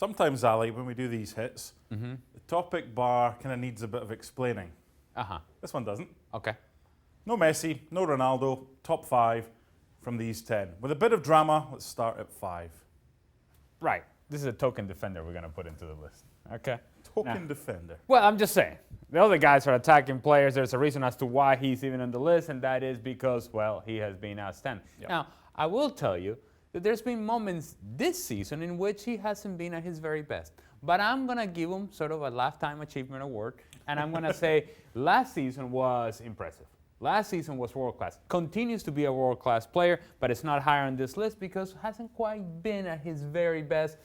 Sometimes, Ali, when we do these hits, the topic bar kind of needs a bit of explaining. This one doesn't. Okay. No Messi, no Ronaldo, top 5 from these 10. With a bit of drama, let's start at 5. Right. This is a token defender we're going to put into the list. Okay. Token defender. Well, I'm just saying. The other guys are attacking players. There's a reason as to why he's even on the list, and that is because, well, he has been outstanding. Yep. Now, I will tell you that there's been moments this season in which he hasn't been at his very best. But I'm going to give him sort of a lifetime achievement award, and I'm going to say last season was impressive. Last season was world-class. Continues to be a world-class player, but it's not higher on this list because hasn't quite been at his very best.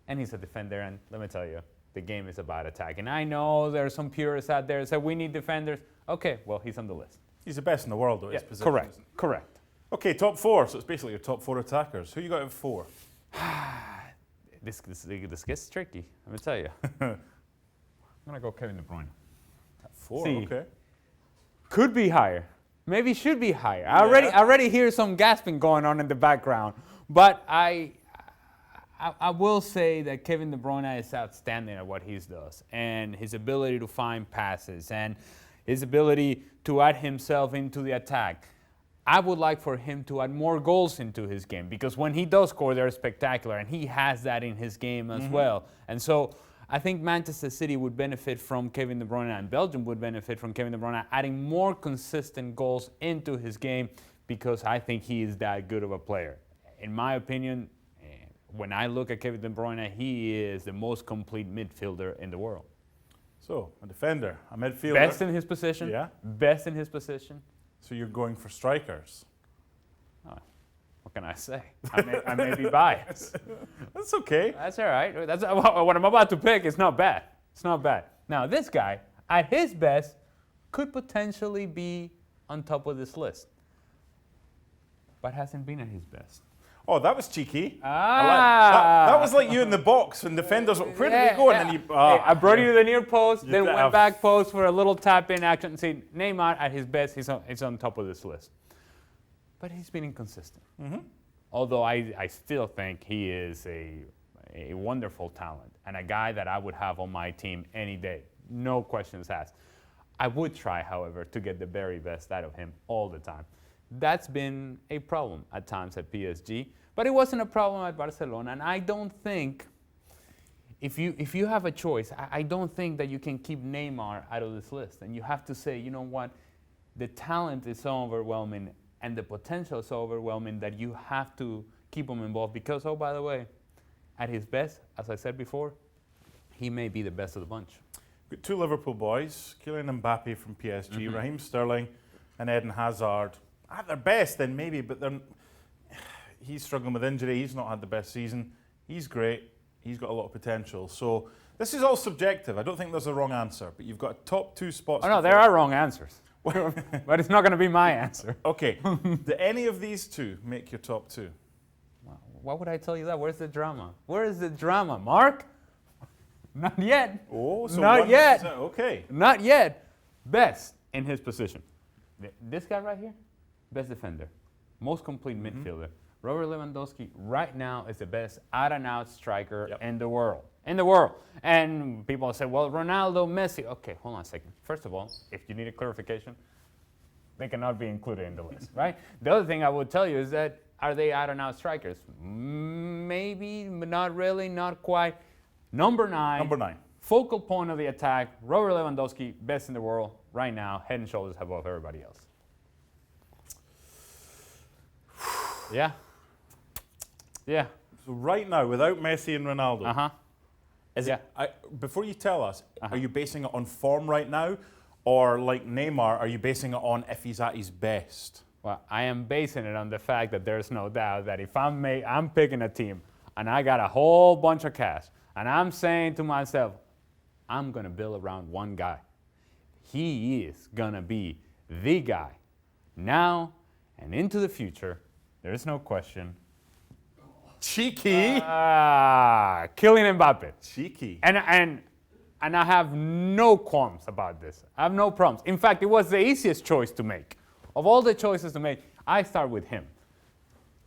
And he's a defender, and let me tell you, the game is about attacking. I know there are some purists out there that say we need defenders. Okay, well, he's on the list. He's the best in the world, though, Yeah, his position. correct, correct. Okay, top 4. So it's basically your top 4 attackers. Who you got at 4? This gets tricky, let me tell you. I'm going to go Kevin De Bruyne. At 4, See. okay. Could be higher. Maybe should be higher. I already hear some gasping going on in the background. But I will say that Kevin De Bruyne is outstanding at what he does. And his ability to find passes and his ability to add himself into the attack. I would like for him to add more goals into his game because when he does score, they're spectacular. And he has that in his game as well. And so I think Manchester City would benefit from Kevin De Bruyne and Belgium would benefit from Kevin De Bruyne adding more consistent goals into his game because I think he is that good of a player. In my opinion, when I look at Kevin De Bruyne, he is the most complete midfielder in the world. So, a defender, a midfielder. Best in his position. Yeah. Best in his position. So you're going for strikers. What can I say? I may be biased. That's okay. That's all right. That's what I'm about to pick is not bad. It's not bad. Now, this guy, at his best, could potentially be on top of this list, but hasn't been at his best. Oh, that was cheeky. That was like you in the box when defenders, where did they go? And then you, hey, I brought you to the near post, then have- went back post for a little tap-in action. See, Neymar, at his best, he's on top of this list. But he's been inconsistent. Although I still think he is a wonderful talent and a guy that I would have on my team any day. No questions asked. I would try, however, to get the very best out of him all the time. That's been a problem at times at PSG, but it wasn't a problem at Barcelona. And I don't think, if you have a choice, I don't think that you can keep Neymar out of this list. And you have to say, you know what, the talent is so overwhelming and the potential is so overwhelming that you have to keep him involved because, oh, by the way, at his best, as I said before, he may be the best of the bunch. Got 2 Liverpool boys, Kylian Mbappe from PSG, Raheem Sterling and Eden Hazard. At their best then maybe, but he's struggling with injury. He's not had the best season. He's great. He's got a lot of potential. So this is all subjective. I don't think there's a wrong answer, but you've got top 2 spots. Oh, no, there are wrong answers. But it's not going to be my answer. Okay. Do any of these 2 make your top 2? Why would I tell you that? Where's the drama? Where is the drama, Mark? Not yet. Oh, so not yet. Okay. Not yet. Best in his position. This guy right here, best defender, most complete midfielder. Robert Lewandowski right now is the best out-and-out striker in the world. In the world. And people say, well, Ronaldo, Messi. Okay, hold on a second. First of all, if you need a clarification, they cannot be included in the list, right? The other thing I would tell you is that, are they out-and-out strikers? Maybe, but not really, not quite. Number 9. Number 9. Focal point of the attack, Robert Lewandowski, best in the world right now, head and shoulders above everybody else. Yeah. Yeah. So right now, without Messi and Ronaldo, before you tell us, are you basing it on form right now? Or like Neymar, are you basing it on if he's at his best? Well, I am basing it on the fact that there's no doubt that if I'm picking a team and I got a whole bunch of cash and I'm saying to myself, I'm going to build around one guy. He is going to be the guy. Now and into the future, there's no question. Cheeky. Kylian Mbappe. Cheeky. And I have no qualms about this. I have no problems. In fact, it was the easiest choice to make. Of all the choices to make, I start with him.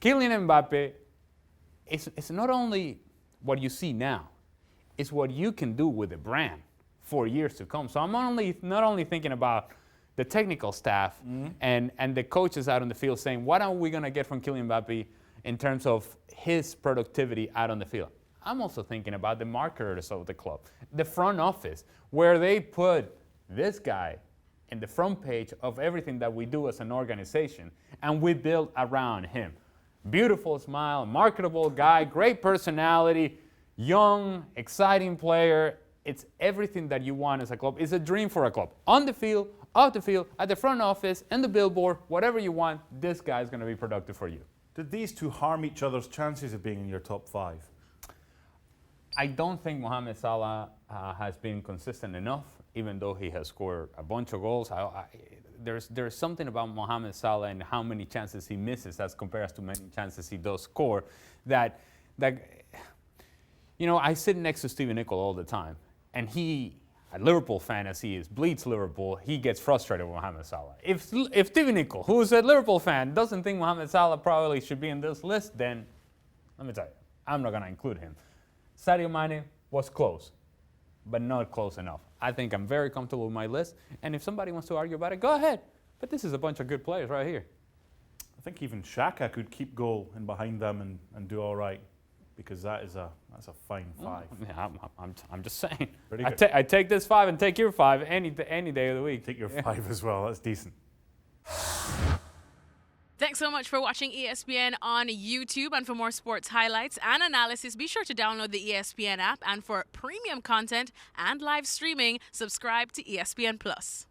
Kylian Mbappe is not only what you see now is what you can do with the brand for years to come. So I'm not only thinking about the technical staff and the coaches out on the field saying, what are we going to get from Kylian Mbappe in terms of his productivity out on the field? I'm also thinking about the marketers of the club, the front office, where they put this guy in the front page of everything that we do as an organization, and we build around him. Beautiful smile, marketable guy, great personality, young, exciting player. It's everything that you want as a club. It's a dream for a club. On the field, off the field, at the front office, in the billboard, whatever you want, this guy is going to be productive for you. Did these two harm each other's chances of being in your top 5? I don't think Mohamed Salah has been consistent enough, even though he has scored a bunch of goals. There's something about Mohamed Salah and how many chances he misses as compared to many chances he does score that I sit next to Stephen Nicol all the time, and he, a Liverpool fan as he is, bleeds Liverpool. He gets frustrated with Mohamed Salah. If Stephen Nicol, who is a Liverpool fan, doesn't think Mohamed Salah probably should be in this list, then let me tell you, I'm not going to include him. Sadio Mane was close, but not close enough. I think I'm very comfortable with my list, and if somebody wants to argue about it, go ahead. But this is a bunch of good players right here. I think even Xhaka could keep goal in behind them and do all right, because that's a fine 5. Yeah, I'm just saying. Pretty good. I take this 5 and take your 5 any day of the week. Take your 5 as well. That's decent. Thanks so much for watching ESPN on YouTube. And for more sports highlights and analysis, be sure to download the ESPN app. And for premium content and live streaming, subscribe to ESPN Plus.